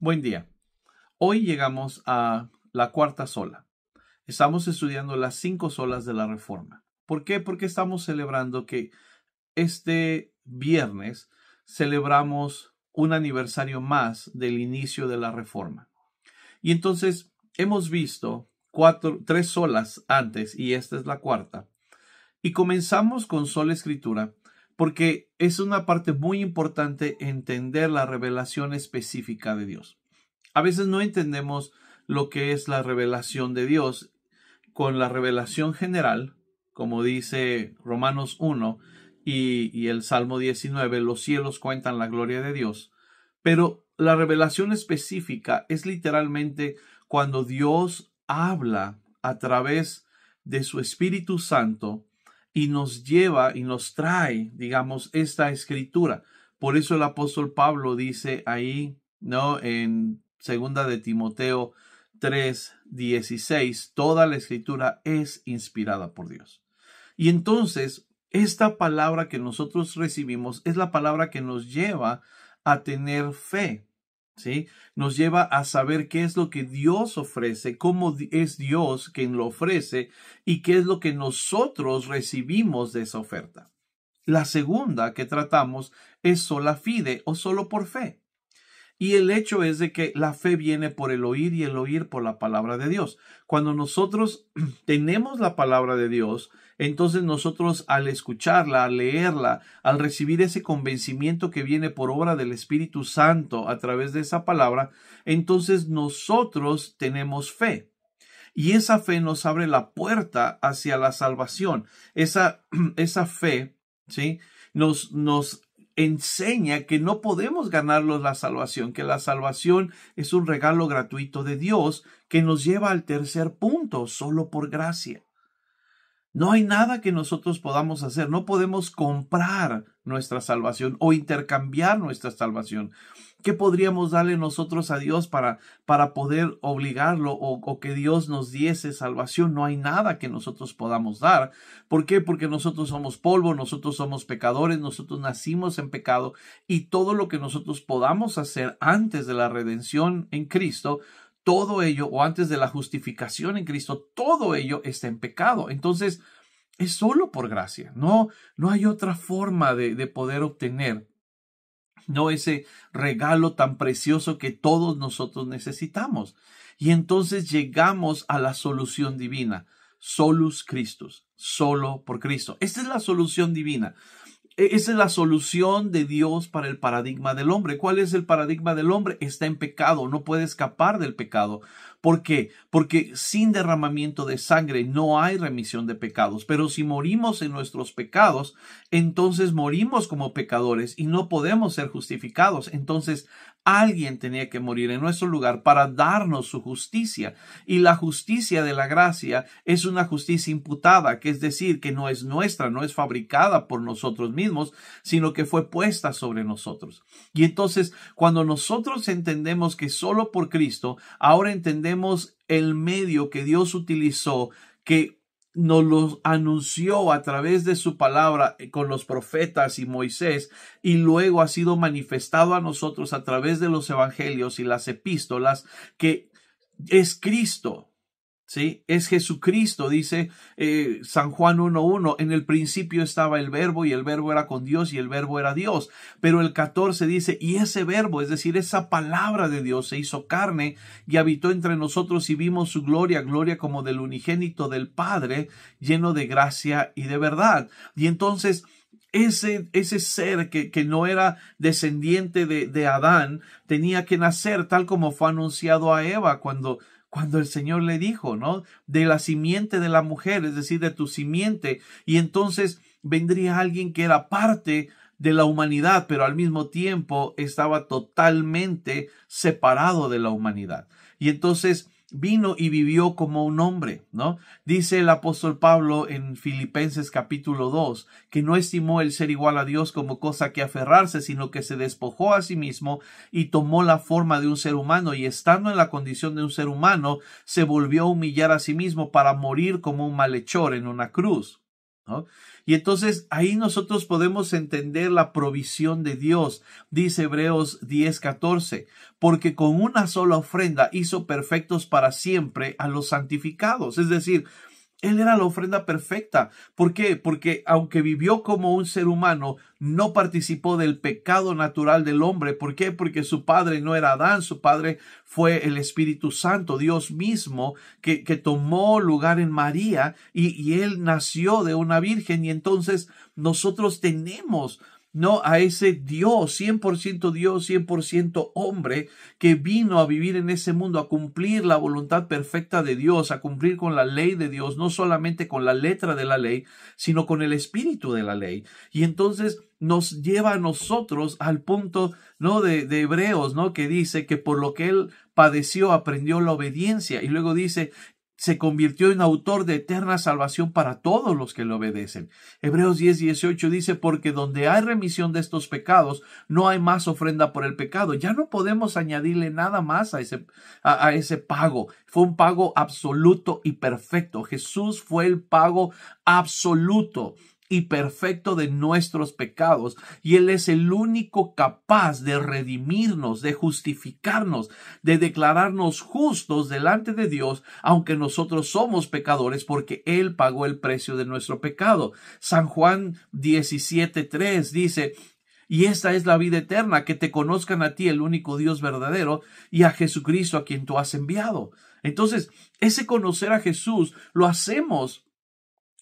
Buen día. Hoy llegamos a la cuarta sola. Estamos estudiando las 5 solas de la Reforma. ¿Por qué? Porque estamos celebrando que este viernes celebramos un aniversario más del inicio de la Reforma. Y entonces hemos visto 3 solas antes y esta es la cuarta. Y comenzamos con sola escritura porque es una parte muy importante entender la revelación específica de Dios. A veces no entendemos lo que es la revelación de Dios con la revelación general, como dice Romanos 1 y el Salmo 19, los cielos cuentan la gloria de Dios. Pero la revelación específica es literalmente cuando Dios habla a través de su Espíritu Santo y nos lleva y nos trae, digamos, esta escritura. Por eso el apóstol Pablo dice ahí, ¿no? En segunda de Timoteo 3:16, toda la escritura es inspirada por Dios. Y entonces, esta palabra que nosotros recibimos es la palabra que nos lleva a tener fe, ¿sí? Nos lleva a saber qué es lo que Dios ofrece, cómo es Dios quien lo ofrece y qué es lo que nosotros recibimos de esa oferta. La segunda que tratamos es sola fide o solo por fe. Y el hecho es de que la fe viene por el oír y el oír por la palabra de Dios. Cuando nosotros tenemos la palabra de Dios, entonces nosotros al escucharla, al leerla, al recibir ese convencimiento que viene por obra del Espíritu Santo a través de esa palabra, entonces nosotros tenemos fe. Y esa fe nos abre la puerta hacia la salvación. Esa fe, ¿sí? Nos enseña que no podemos ganarnos la salvación, que la salvación es un regalo gratuito de Dios que nos lleva al tercer punto, solo por gracia. No hay nada que nosotros podamos hacer, no podemos comprar nuestra salvación o intercambiar nuestra salvación. ¿Qué podríamos darle nosotros a Dios para poder obligarlo o que Dios nos diese salvación? No hay nada que nosotros podamos dar. ¿Por qué? Porque nosotros somos polvo, nosotros somos pecadores, nosotros nacimos en pecado y todo lo que nosotros podamos hacer antes de la redención en Cristo, todo ello, o antes de la justificación en Cristo, todo ello está en pecado. Entonces, es solo por gracia. No hay otra forma de poder obtener, no, ese regalo tan precioso que todos nosotros necesitamos. Y entonces llegamos a la solución divina. Solus Christus, solo por Cristo. Esta es la solución divina. Esa es la solución de Dios para el paradigma del hombre. ¿Cuál es el paradigma del hombre? Está en pecado, no puede escapar del pecado. ¿Por qué? Porque sin derramamiento de sangre no hay remisión de pecados. Pero si morimos en nuestros pecados, entonces morimos como pecadores y no podemos ser justificados. Entonces alguien tenía que morir en nuestro lugar para darnos su justicia. Y la justicia de la gracia es una justicia imputada, que es decir, que no es nuestra, no es fabricada por nosotros mismos, sino que fue puesta sobre nosotros. Y entonces, cuando nosotros entendemos que solo por Cristo, ahora entendemos el medio que Dios utilizó, que nos lo anunció a través de su palabra con los profetas y Moisés, y luego ha sido manifestado a nosotros a través de los evangelios y las epístolas, que es Cristo. ¿Sí? Es Jesucristo, dice San Juan 1:1, en el principio estaba el verbo y el verbo era con Dios y el verbo era Dios. Pero el 14 dice, y ese verbo, es decir, esa palabra de Dios se hizo carne y habitó entre nosotros y vimos su gloria, gloria como del unigénito del Padre, lleno de gracia y de verdad. Y entonces ese ser que no era descendiente de Adán tenía que nacer tal como fue anunciado a Eva cuando el Señor le dijo, ¿no? De la simiente de la mujer, es decir, de tu simiente. Y entonces vendría alguien que era parte de la humanidad, pero al mismo tiempo estaba totalmente separado de la humanidad. Y entonces vino y vivió como un hombre, ¿no? Dice el apóstol Pablo en Filipenses capítulo 2, que no estimó el ser igual a Dios como cosa que aferrarse, sino que se despojó a sí mismo y tomó la forma de un ser humano, y estando en la condición de un ser humano, se volvió a humillar a sí mismo para morir como un malhechor en una cruz. ¿no? Y entonces ahí nosotros podemos entender la provisión de Dios. Dice Hebreos 10:14, porque con una sola ofrenda hizo perfectos para siempre a los santificados. Es decir, Él era la ofrenda perfecta. ¿Por qué? Porque aunque vivió como un ser humano, no participó del pecado natural del hombre. ¿Por qué? Porque su padre no era Adán, su padre fue el Espíritu Santo, Dios mismo, que tomó lugar en María y Él nació de una virgen. Y entonces nosotros tenemos, ¿no?, a ese Dios, 100% hombre, que vino a vivir en ese mundo, a cumplir la voluntad perfecta de Dios, a cumplir con la ley de Dios, no solamente con la letra de la ley, sino con el espíritu de la ley. Y entonces nos lleva a nosotros al punto, ¿no?, de Hebreos, ¿no?, que dice que por lo que Él padeció aprendió la obediencia. Y luego dice, se convirtió en autor de eterna salvación para todos los que le obedecen. Hebreos 10:18 dice, porque donde hay remisión de estos pecados, no hay más ofrenda por el pecado. Ya no podemos añadirle nada más a ese pago. Fue un pago absoluto y perfecto. Jesús fue el pago absoluto y perfecto de nuestros pecados, y Él es el único capaz de redimirnos, de justificarnos, de declararnos justos delante de Dios, aunque nosotros somos pecadores, porque Él pagó el precio de nuestro pecado. San Juan 17:3 dice, y esta es la vida eterna, que te conozcan a ti, el único Dios verdadero, y a Jesucristo a quien tú has enviado. Entonces, ese conocer a Jesús lo hacemos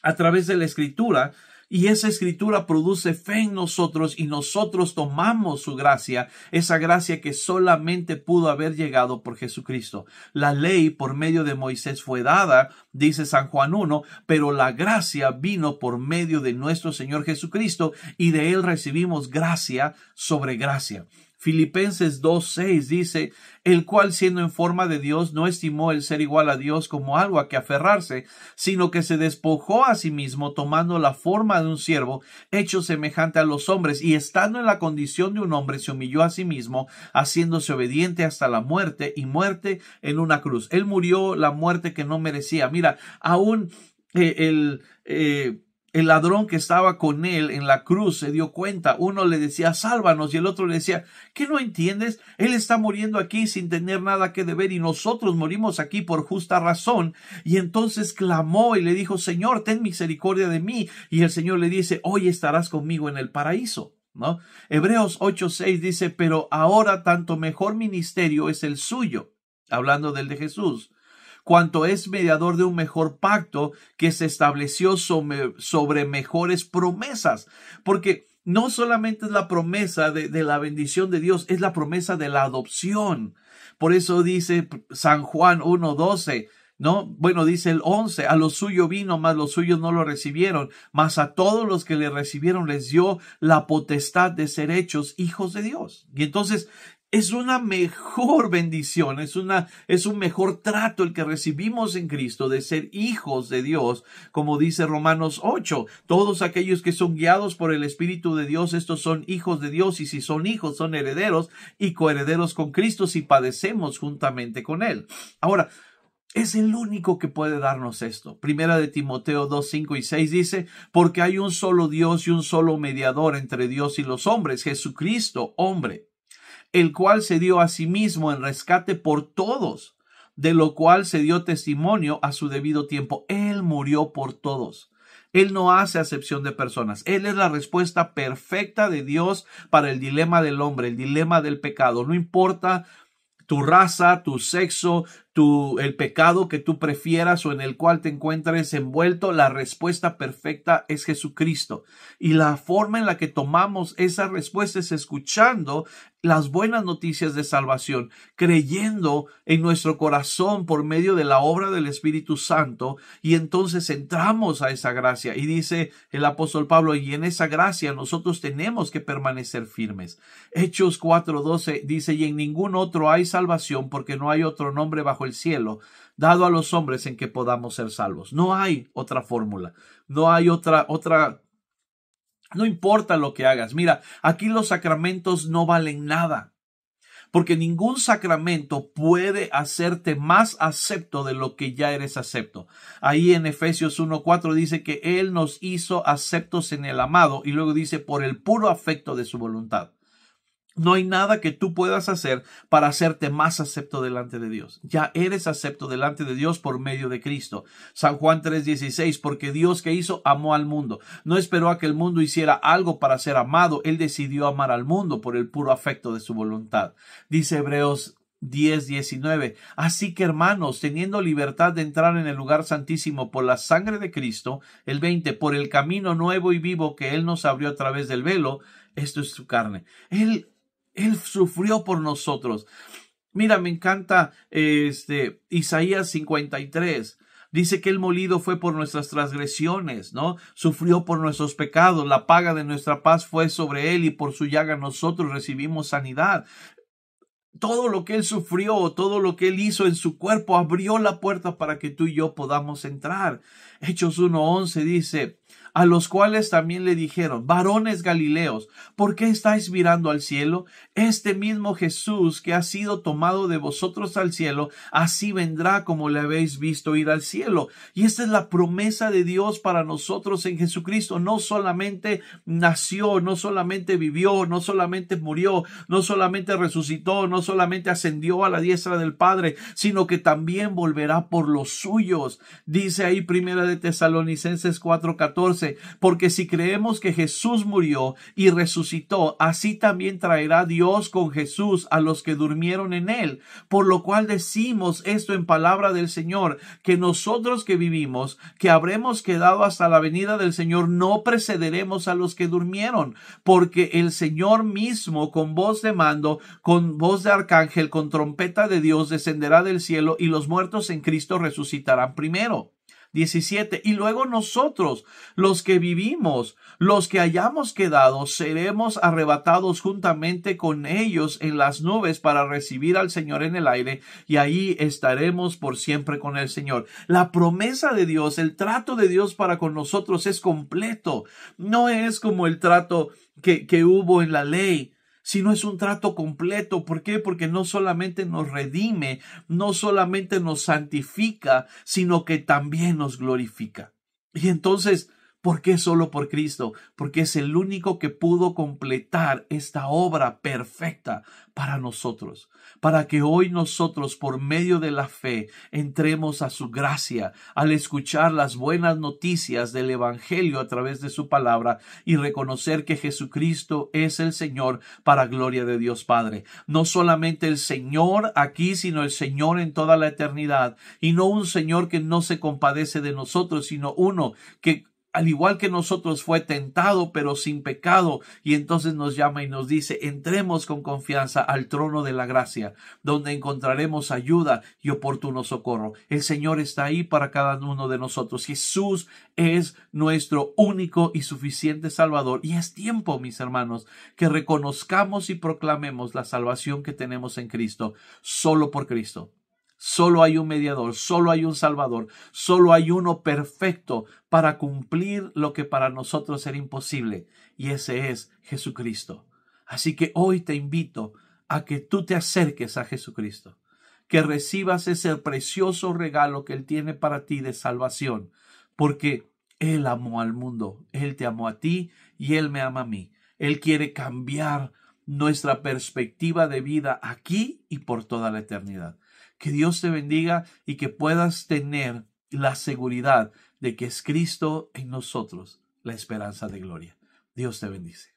a través de la Escritura, y esa Escritura produce fe en nosotros y nosotros tomamos su gracia, esa gracia que solamente pudo haber llegado por Jesucristo. La ley por medio de Moisés fue dada, dice San Juan 1, pero la gracia vino por medio de nuestro Señor Jesucristo, y de Él recibimos gracia sobre gracia. Filipenses 2:6 dice, el cual siendo en forma de Dios no estimó el ser igual a Dios como algo a que aferrarse, sino que se despojó a sí mismo tomando la forma de un siervo, hecho semejante a los hombres, y estando en la condición de un hombre se humilló a sí mismo, haciéndose obediente hasta la muerte, y muerte en una cruz. Él murió la muerte que no merecía. Mira, aún el ladrón que estaba con él en la cruz se dio cuenta. Uno le decía, sálvanos, y el otro le decía, ¿qué no entiendes? Él está muriendo aquí sin tener nada que deber, y nosotros morimos aquí por justa razón. Y entonces clamó y le dijo, Señor, ten misericordia de mí. Y el Señor le dice, hoy estarás conmigo en el paraíso, ¿no? Hebreos 8:6 dice, pero ahora tanto mejor ministerio es el suyo, hablando del de Jesús, cuanto es mediador de un mejor pacto que se estableció sobre mejores promesas. Porque no solamente es la promesa de la bendición de Dios, es la promesa de la adopción. Por eso dice San Juan 1:12, ¿no? Bueno, dice el 11, a lo suyo vino, mas los suyos no lo recibieron, mas a todos los que le recibieron les dio la potestad de ser hechos hijos de Dios. Y entonces es una mejor bendición, es un mejor trato el que recibimos en Cristo de ser hijos de Dios, como dice Romanos 8. Todos aquellos que son guiados por el Espíritu de Dios, estos son hijos de Dios, y si son hijos, son herederos y coherederos con Cristo si padecemos juntamente con Él. Ahora, es el único que puede darnos esto. Primera de Timoteo 2:5-6 dice, porque hay un solo Dios y un solo mediador entre Dios y los hombres, Jesucristo, hombre, el cual se dio a sí mismo en rescate por todos, de lo cual se dio testimonio a su debido tiempo. Él murió por todos. Él no hace acepción de personas. Él es la respuesta perfecta de Dios para el dilema del hombre, el dilema del pecado. No importa tu raza, tu sexo, el pecado que tú prefieras o en el cual te encuentres envuelto, la respuesta perfecta es Jesucristo. Y la forma en la que tomamos esa respuesta es escuchando las buenas noticias de salvación, creyendo en nuestro corazón por medio de la obra del Espíritu Santo, y entonces entramos a esa gracia. Y dice el apóstol Pablo, y en esa gracia nosotros tenemos que permanecer firmes. Hechos 4:12 dice, y en ningún otro hay salvación, porque no hay otro nombre bajo el cielo dado a los hombres en que podamos ser salvos. No hay otra fórmula, no hay otra. No importa lo que hagas. Mira, aquí los sacramentos no valen nada, porque ningún sacramento puede hacerte más acepto de lo que ya eres acepto. Ahí en Efesios 1:4 dice que Él nos hizo aceptos en el amado, y luego dice por el puro afecto de su voluntad. No hay nada que tú puedas hacer para hacerte más acepto delante de Dios. Ya eres acepto delante de Dios por medio de Cristo. San Juan 3:16, porque Dios que hizo amó al mundo. No esperó a que el mundo hiciera algo para ser amado. Él decidió amar al mundo por el puro afecto de su voluntad. Dice Hebreos 10:19. Así que, hermanos, teniendo libertad de entrar en el lugar santísimo por la sangre de Cristo, el 20, por el camino nuevo y vivo que Él nos abrió a través del velo, esto es su carne. Él sufrió por nosotros. Mira, me encanta Isaías 53. Dice que el molido fue por nuestras transgresiones, ¿no? Sufrió por nuestros pecados. La paga de nuestra paz fue sobre él y por su llaga nosotros recibimos sanidad. Todo lo que él sufrió, todo lo que él hizo en su cuerpo abrió la puerta para que tú y yo podamos entrar. Hechos 1:11 dice, a los cuales también le dijeron, varones galileos, ¿por qué estáis mirando al cielo? Este mismo Jesús que ha sido tomado de vosotros al cielo, así vendrá como le habéis visto ir al cielo. Y esta es la promesa de Dios para nosotros en Jesucristo. No solamente nació, no solamente vivió, no solamente murió, no solamente resucitó, no solamente ascendió a la diestra del Padre, sino que también volverá por los suyos. Dice ahí Primera de Tesalonicenses 4:14, porque si creemos que Jesús murió y resucitó, así también traerá Dios con Jesús a los que durmieron en él. Por lo cual decimos esto en palabra del Señor, que nosotros que vivimos, que habremos quedado hasta la venida del Señor, no precederemos a los que durmieron, porque el Señor mismo con voz de mando, con voz de arcángel, con trompeta de Dios descenderá del cielo, y los muertos en Cristo resucitarán primero. 17. Y luego nosotros, los que vivimos, los que hayamos quedado, seremos arrebatados juntamente con ellos en las nubes para recibir al Señor en el aire, y ahí estaremos por siempre con el Señor. La promesa de Dios, el trato de Dios para con nosotros es completo. No es como el trato que hubo en la ley, sino es un trato completo. ¿Por qué? Porque no solamente nos redime, no solamente nos santifica, sino que también nos glorifica. Y entonces, ¿por qué solo por Cristo? Porque es el único que pudo completar esta obra perfecta para nosotros, para que hoy nosotros, por medio de la fe, entremos a su gracia al escuchar las buenas noticias del Evangelio a través de su palabra y reconocer que Jesucristo es el Señor para gloria de Dios Padre. No solamente el Señor aquí, sino el Señor en toda la eternidad, y no un Señor que no se compadece de nosotros, sino uno que al igual que nosotros fue tentado, pero sin pecado, y entonces nos llama y nos dice, entremos con confianza al trono de la gracia, donde encontraremos ayuda y oportuno socorro. El Señor está ahí para cada uno de nosotros. Jesús es nuestro único y suficiente Salvador, y es tiempo, mis hermanos, que reconozcamos y proclamemos la salvación que tenemos en Cristo, solo por Cristo. Solo hay un mediador, solo hay un Salvador, solo hay uno perfecto para cumplir lo que para nosotros era imposible, y ese es Jesucristo. Así que hoy te invito a que tú te acerques a Jesucristo, que recibas ese precioso regalo que Él tiene para ti de salvación, porque Él amó al mundo, Él te amó a ti y Él me ama a mí. Él quiere cambiar nuestra perspectiva de vida aquí y por toda la eternidad. Que Dios te bendiga y que puedas tener la seguridad de que es Cristo en nosotros, la esperanza de gloria. Dios te bendice.